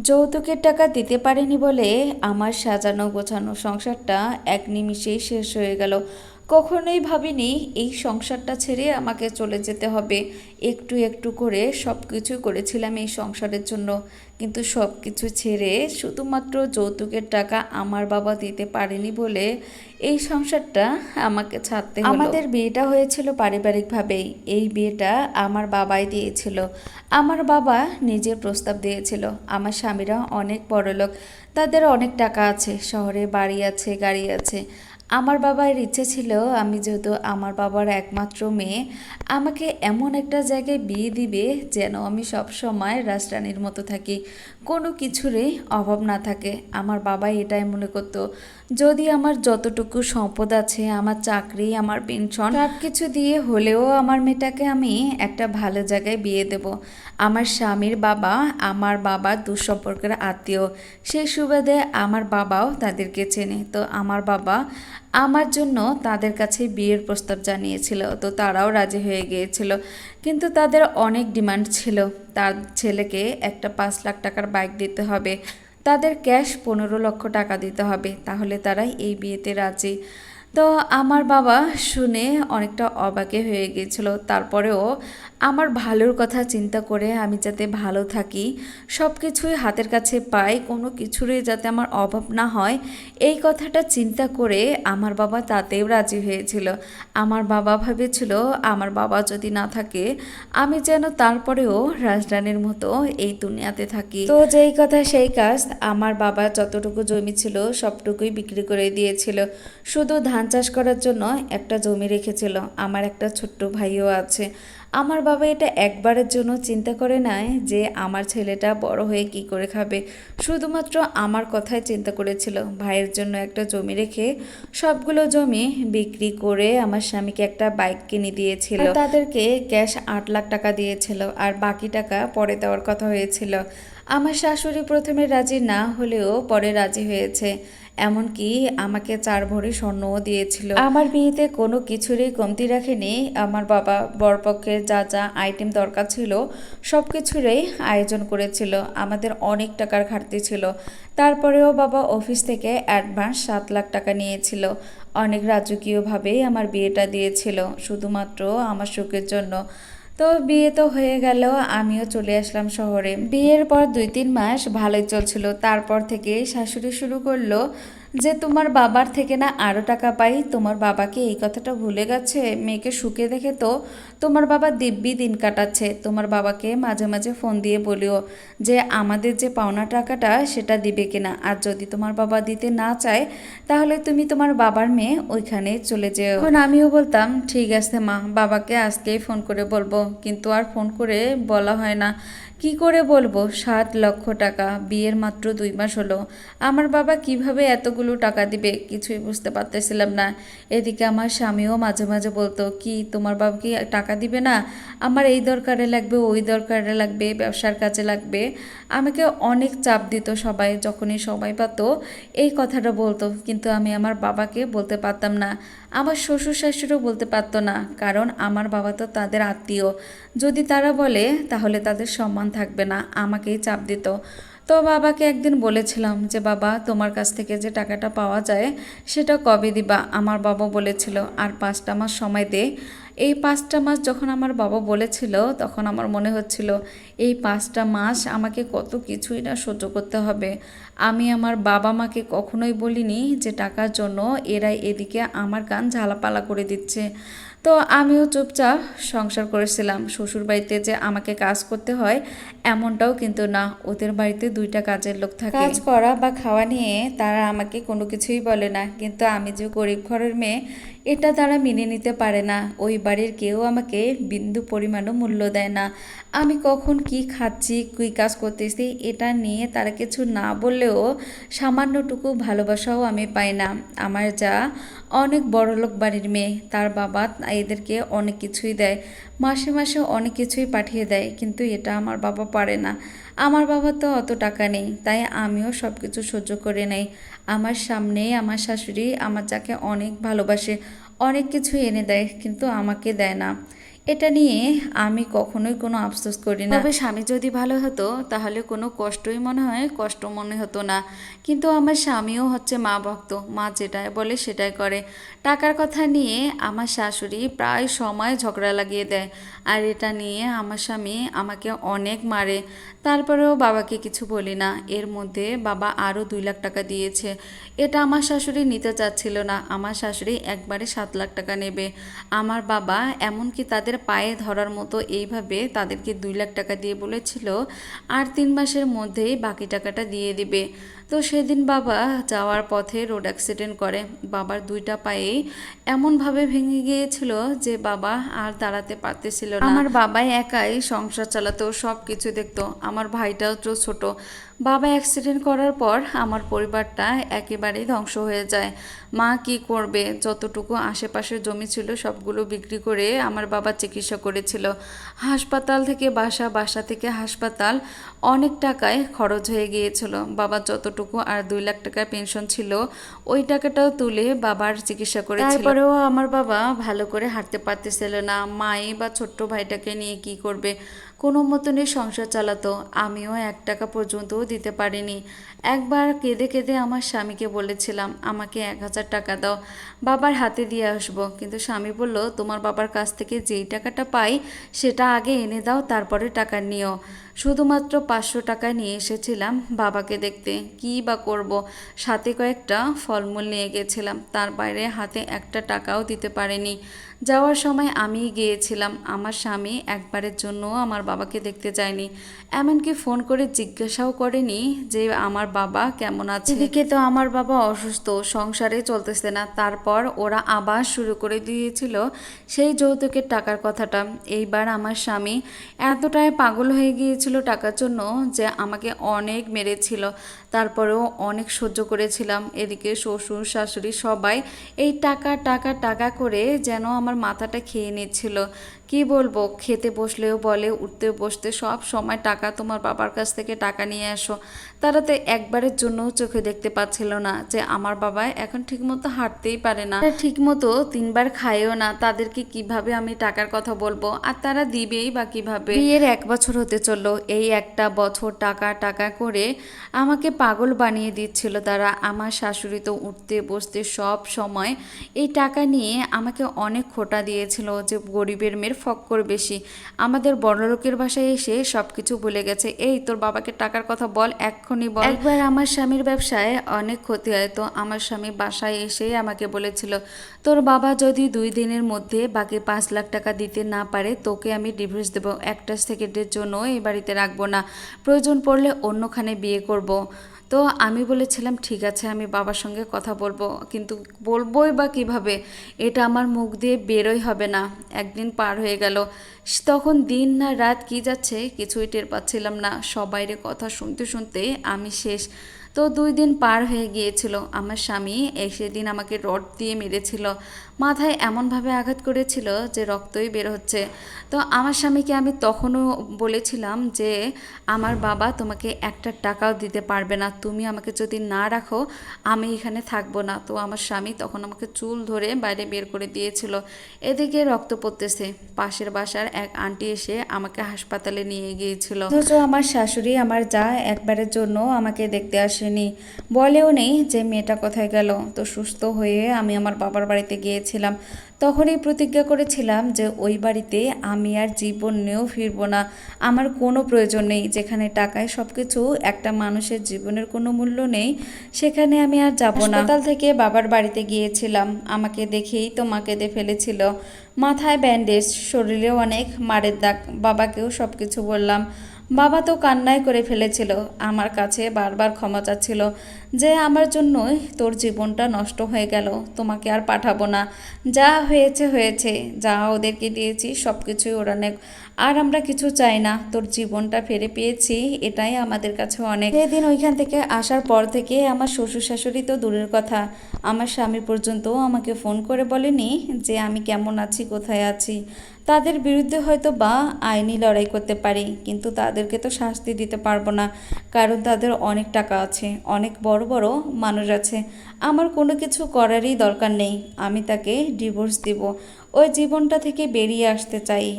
যৌতুকের টাকা দিতে পারেনি বলে আমার সাজানো গোছানো সংসারটা এক নিমিষেই শেষ হয়ে গেল। কখনোই ভাবিনি এই সংসারটা ছেড়ে আমাকে চলে যেতে হবে। একটু একটু করে সব কিছু করেছিলাম এই সংসারের জন্য, কিন্তু সব কিছু ছেড়ে শুধুমাত্র যৌতুকের টাকা আমার বাবা দিতে পারেনি বলে এই সংসারটা আমাকে ছাড়তে হলো। আমাদের বিয়েটা হয়েছিল পারিবারিকভাবেই। এই বিয়েটা আমার বাবাই দিয়েছিল। আমার বাবা নিজে প্রস্তাব দিয়েছিল। আমার স্বামীরা অনেক বড়লোক, তাদের অনেক টাকা আছে, শহরে বাড়ি আছে, গাড়ি আছে। আমার বাবার ইচ্ছে ছিল আমি যেহেতু আমার বাবার একমাত্র মেয়ে, আমাকে এমন একটা জায়গায় বিয়ে দিবে যেন আমি সব সময় রাজরানীর মতো থাকি, কোনো কিছুরই অভাব না থাকে। আমার বাবা এটাই মনে করতো। যদি আমার যতটুকু সম্পদ আছে, আমার চাকরি, আমার পেনশন সব কিছু দিয়ে হলেও আমার মেয়েটাকে আমি একটা ভালো জায়গায় বিয়ে দেব। আমার স্বামীর বাবা আমার বাবার দুঃসম্পর্কের আত্মীয়, সেই সুবাদে আমার বাবাও তাদেরকে চেনে। তো আমার বাবা আমার জন্য তাদের কাছে বিয়ের প্রস্তাব জানিয়েছিল, তো তারাও রাজি হয়ে গিয়েছিল। কিন্তু তাদের অনেক ডিমান্ড ছিল। তার ছেলেকে একটা 5 লাখ টাকার বাইক দিতে হবে, তাদের ক্যাশ 15 লক্ষ টাকা দিতে হবে, তাহলে তারাই এই বিয়েতে রাজি। তো আমার বাবা শুনে অনেকটা অবাকে হয়ে গিয়েছিল। তারপরেও আমার ভালোর কথা চিন্তা করে আমি যাতে ভালো থাকি, সব কিছুই হাতের কাছে পাই, কোনো কিছুরই যাতে আমার অভাব না হয়, এই কথাটা চিন্তা করে আমার বাবা তাতেও রাজি হয়েছিল। আমার বাবা ভেবেছিল আমার বাবা যদি না থাকে আমি যেন তারপরেও রাজরানীর মতো এই দুনিয়াতে থাকি। তো যেই কথা সেই কাজ, আমার বাবা যতটুকু জমি ছিল সবটুকুই বিক্রি করে দিয়েছিল, শুধু ধান চাষ করার জন্য একটা জমি রেখেছিল। আমার একটা ছোট্ট ভাইও আছে। আমার বাবা এটা একবারের জন্য চিন্তা করে নাই যে আমার ছেলেটা বড় হয়ে কি করে খাবে, শুধুমাত্র আমার কথাই চিন্তা করেছিল। ভাইয়ের জন্য একটা জমি রেখে সবগুলো জমি বিক্রি করে আমার স্বামীকে একটা বাইক কিনে দিয়েছিল। তাদেরকে ক্যাশ 8 লাখ টাকা দিয়েছিল, আর বাকি টাকা পরে দেওয়ার কথা হয়েছিল। আমার শাশুড়ি প্রথমে রাজি না হলেও পরে রাজি হয়েছে। এমনকি আমাকে 4 ভরি স্বর্ণও দিয়েছিল। আমার বিয়েতে কোনো কিছুরই কমতি রাখেনি। আমার বাবা বরপক্ষের যা যা আইটেম দরকার ছিল সব কিছুরই আয়োজন করেছিল। আমাদের অনেক টাকার ঘাটতি ছিল, তারপরেও বাবা অফিস থেকে অ্যাডভান্স 7 লাখ টাকা নিয়েছিল। অনেক রাজকীয়ভাবেই আমার বিয়েটা দিয়েছিল, শুধুমাত্র আমার সুখের জন্য। তো বিয়ে তো হয়ে গেল, আমিও চলে আসলাম শহরে। বিয়ের পর 2-3 মাস ভালোই চলছিল, তারপর থেকে শাশুড়ি শুরু করলো যে তোমার বাবার থেকে না আরও টাকা পাই। তোমার বাবাকে এই কথাটা ভুলে গেছে, মেয়েকে সুখে দেখে তো তোমার বাবা দিব্যি দিন কাটাচ্ছে। তোমার বাবাকে মাঝে মাঝে ফোন দিয়ে বলিও যে আমাদের যে পাওনা টাকাটা সেটা দিবে কিনা, আর যদি তোমার বাবা দিতে না চায় তাহলে তুমি তোমার বাবার মেয়ে ওইখানে চলে যেও। এখন আমিও বলতাম ঠিক আছে মা, বাবাকে আজকেই ফোন করে বলবো, কিন্তু আর ফোন করে বলা হয় না। কি করে বলবো? 7 লক্ষ টাকা, বিয়ের মাত্র 2 মাস হলো, আমার বাবা কিভাবে এতগুলো টাকা দিবে কিছুই বুঝতে পারতেছিলাম না। এদিকে আমার স্বামীও মাঝে মাঝে বলতো কি তোমার বাবা কি টাকা দিবে না, আমার এই দরকারে লাগবে, ওই দরকারে লাগবে, ব্যবসার কাজে লাগবে। আমাকে অনেক চাপ দিত সবাই, যখনই সময় পাতো এই কথাটা বলতো, কিন্তু আমি আমার বাবাকে বলতে পারতাম না। আমার শ্বশুর শাশুড়িও বলতে পারতো না, কারণ আমার বাবা তো তাদের আত্মীয়। যদি তারা বলে তাহলে তাদের সম্মান থাকবে না, আমাকেই চাপ দিত। তো বাবাকে একদিন বলেছিলাম যে বাবা তোমার কাছ থেকে যে টাকাটা পাওয়া যায় সেটা কবে দিবা। আমার বাবা বলেছিল আর 5টা মাস সময় দে। এই 5টা মাস যখন আমার বাবা বলেছিল তখন আমার মনে হচ্ছিল এই 5টা মাস আমাকে কত কিছুই না সহ্য করতে হবে। আমি আমার বাবা মাকে কখনোই বলিনি যে টাকার জন্য এরা এদিকে আমার কান ঝালাপালা করে দিচ্ছে। তো আমিও চুপচাপ সংসার করেছিলাম। শ্বশুর বাড়িতে যে আমাকে কাজ করতে হয় এমনটাও কিন্তু না, ওদের বাড়িতে 2টা কাজের লোক থাকে, কাজ করা বা খাওয়া নিয়ে তারা আমাকে কোনো কিছুই বলে না। কিন্তু আমি যে গরিব ঘরের মেয়ে এটা তারা মেনে নিতে পারে না। ওই বাড়ির কেউ আমাকে বিন্দু পরিমাণও মূল্য দেয় না। আমি কখন কি খাচ্ছি, কী কাজ করতেছি এটা নিয়ে তারা কিছু না বললেও সামান্যটুকু ভালোবাসাও আমি পাই না। আমার যা অনেক বড়লোক বাড়ির মেয়ে, তার বাবা এদেরকে অনেক কিছুই দেয়, মাসে মাসে অনেক কিছুই পাঠিয়ে দেয়, কিন্তু এটা আমার বাবা পারে না। আমার বাবা তো অত টাকা নেই, তাই আমিও সব কিছু সহ্য করে নেই। আমার সামনে আমার শাশুড়ি আমার যাকে অনেক ভালোবাসে, অনেক কিছু এনে দেয়, কিন্তু আমাকে দেয় না। এটা নিয়ে আমি কখনোই কোনো আফসোস করি না। তবে স্বামী যদি ভালো হতো তাহলে কোনো কষ্টই মনে হয় কষ্ট মনে হতো না। কিন্তু আমার স্বামীও হচ্ছে মা ভক্ত, মা যেটাই বলে সেটাই করে। টাকার কথা নিয়ে আমার শাশুড়ি প্রায় সময় ঝগড়া লাগিয়ে দেয়, আর এটা নিয়ে আমার স্বামী আমাকে অনেক মারে। তারপরেও বাবাকে কিছু বলি না। এর মধ্যে বাবা আরও 2 লাখ টাকা দিয়েছে। এটা আমার শাশুড়ি নিতে চাচ্ছিল না। আমার শাশুড়ি একবারে 7 লাখ টাকা নেবে। আমার বাবা এমনকি তাদের পায়ে ধরার মতো এইভাবে তাদেরকে 2 লাখ টাকা দিয়ে বলেছিল আর 3 মাসের মধ্যেই বাকি টাকাটা দিয়ে দিবে। তো সেদিন বাবা যাওয়ার পথে রোড অ্যাক্সিডেন্ট করে। বাবার 2টা পায়েই এমনভাবে ভেঙে গিয়েছিল যে বাবা আর দাঁড়াতে পারতেছিল না। আমার বাবাই একাই সংসার চালাতো, সব কিছু দেখতো। আমার ভাইটাও তো ছোট। বাবা অ্যাক্সিডেন্ট করার পর আমার পরিবারটা একেবারেই ধ্বংস হয়ে যায়। মা কি করবে, যতটুকু আশেপাশে জমি ছিল সবগুলো বিক্রি করে আমার বাবা চিকিৎসা করেছিল। হাসপাতাল থেকে বাসা, বাসা থেকে হাসপাতাল, অনেক টাকায় খরচ হয়ে গিয়েছিল। বাবা যতটুকু আর 2 লাখ টাকা পেনশন ছিল ওই টাকাটাও তুলে বাবার চিকিৎসা করেছিল। তারপরেও আমার বাবা ভালো করে হাঁটতে পারতেছিল না। মাই বা ছোট্ট ভাইটাকে নিয়ে কি করবে, কোনো মতনই সংসার চালাতো। আমিও 1 টাকা পর্যন্তও দিতে পারিনি। একবার কেঁদে কেঁদে আমার স্বামীকে বলেছিলাম আমাকে 1,000 টাকা দাও, বাবার হাতে দিয়ে আসবো। কিন্তু স্বামী বলল তোমার বাবার কাছ থেকে যেই টাকাটা পাই সেটা আগে এনে দাও, তারপরে টাকা নিও। শুধুমাত্র 500 টাকা নিয়ে এসেছিলাম বাবাকে দেখতে, কী বা করব। সাথে কয়েকটা ফলমূল নিয়ে গেছিলাম, তার বাইরে হাতে 1 টাকাও দিতে পারেনি। যাওয়ার সময় আমিই গিয়েছিলাম। আমার স্বামী একবারের জন্য আমার বাবাকে দেখতে যায়নি, এমনকি ফোন করে জিজ্ঞাসাও করেনি যে আমার বাবা কেমন আছে। এদিকে তো আমার বাবা অসুস্থ, সংসারে চলতেছে না। তারপর ওরা আবার শুরু করে দিয়েছিল সেই যৌতুকের টাকার কথাটা। এইবার আমার স্বামী এতটাই পাগল হয়ে গিয়েছিল টাকার জন্য যে আমাকে অনেক মেরেছিল। তারপরেও অনেক সহ্য করেছিলাম। এদিকে শ্বশুর শাশুড়ি সবাই এই টাকা টাকা টাকা করে যেন আমার মাথাটা খেয়ে নিচ্ছিল। কি বলবো, খেতে বসলেও বলে, উঠতে বসতে সব সময় টাকা, তোমার বাবার কাছ থেকে টাকা নিয়ে আসো। তারা তো একবারের জন্যও চোখে দেখতে পাচ্ছিল না যে আমার বাবা এখন ঠিকমতো হাঁটতেই পারে না, ঠিকমতো 3বার খায়ও না। তাদেরকে কিভাবে আমি টাকার কথা বলবো, আর তারা দিবেই বা কিভাবে। বিয়ের 1 বছর হতে চললো, এই একটা বছর টাকা টাকা করে আমাকে পাগল বানিয়ে দিচ্ছিল তারা। আমার শাশুড়ি তো উঠতে বসতে সব সময় এই টাকা নিয়ে আমাকে অনেক খোঁটা দিয়েছিল যে গরিবের মেয়ের ফক্কর বেশি। আমাদের বড়লোকের বাসায় এসে সব কিছু ভুলে গেছে। এই তোর বাবাকে টাকার কথা বল, এক্ষুনি বল। একবার আমার স্বামীর ব্যবসায় অনেক ক্ষতি হয়, তো আমার স্বামী বাসায় এসে আমাকে বলেছিল তোর বাবা যদি 2 দিনের মধ্যে বাকি 5 লাখ টাকা দিতে না পারে তোকে আমি ডিভোর্স দেবো, 1 সেকেন্ডের জন্য এই বাড়িতে রাখবো না, প্রয়োজন পড়লে অন্যখানে বিয়ে করব। তো আমি বলেছিলাম ঠিক আছে, আমি বাবার সঙ্গে কথা বলবো, কিন্তু বলবোই বা কিভাবে, এটা আমার মুখ দিয়ে বেরোই হবে না। একদিন পার হয়ে গেল, তখন দিন না রাত কি যাচ্ছে কিছুই টের পাচ্ছিলাম না। সবাইরে কথা শুনতে শুনতে আমি শেষ। তো 2 দিন পার হয়ে গিয়েছিল। আমার স্বামী সেদিন আমাকে রড দিয়ে মেরেছিল, মাথায় এমনভাবে আঘাত করেছিল যে রক্তই বের হচ্ছে। তো আমার স্বামীকে আমি তখনও বলেছিলাম যে আমার বাবা তোমাকে 1 টাকাও দিতে পারবে না, তুমি আমাকে যদি না রাখো আমি এখানে থাকবো না। তো আমার স্বামী তখন আমাকে চুল ধরে বাইরে বের করে দিয়েছিল। এদিকে রক্ত পড়তেছে, পাশের বাসার এক আন্টি এসে আমাকে হাসপাতালে নিয়ে গিয়েছিল। অথচ আমার শাশুড়ি আমার যা একবারের জন্য আমাকে দেখতে আসেনি, বলেও নেই যে মেয়েটা কোথায় গেল। তো সুস্থ হয়ে আমি আমার বাবার বাড়িতে গিয়েছিলাম। তখনই প্রতিজ্ঞা করেছিলাম যে ওই বাড়িতে আমি আর জীবনেও ফিরবো না। আমার কোনো প্রয়োজন নেই, যেখানে টাকায় সব কিছু, একটা মানুষের জীবনের কোনো মূল্য নেই, সেখানে আমি আর যাব না। হাসপাতাল থেকে বাবার বাড়িতে গিয়েছিলাম, আমাকে দেখেই তো মা কেঁদে ফেলেছিল। মাথায় ব্যান্ডেজ, শরীরেও অনেক মারের দাগ। বাবাকেও সব কিছু বললাম। বাবা তো কান্নাই করে ফেলেছিল, আমার কাছে বারবার ক্ষমা চাচ্ছিল যে আমার জন্যই তোর জীবনটা নষ্ট হয়ে গেল, তোমাকে আর পাঠাবো না, যা হয়েছে হয়েছে, যা ওদেরকে দিয়েছি সব কিছুই ওরা নেক, আর আমরা কিছু চাই না, তোর জীবনটা ফিরে পেয়েছি, এটাই আমাদের কাছে অনেক। সেদিন ওইখান থেকে আসার পর থেকে আমার শ্বশুর শাশুড়ি তো দূরের কথা, আমার স্বামী পর্যন্ত আমাকে ফোন করে বলেনি যে আমি কেমন আছি, কোথায় আছি। তাদের বিরুদ্ধে হয়তো বা আইনি লড়াই করতে পারি, কিন্তু তাদেরকে তো শাস্তি দিতে পারবো না, কারণ তাদের অনেক টাকা আছে, অনেক বড় বড় মানুষ আছে। আমার কোনো কিছু করারই দরকার নেই, আমি তাকে ডিভোর্স দিব। ওই জীবনটা থেকে বেরিয়ে আসতে চাই।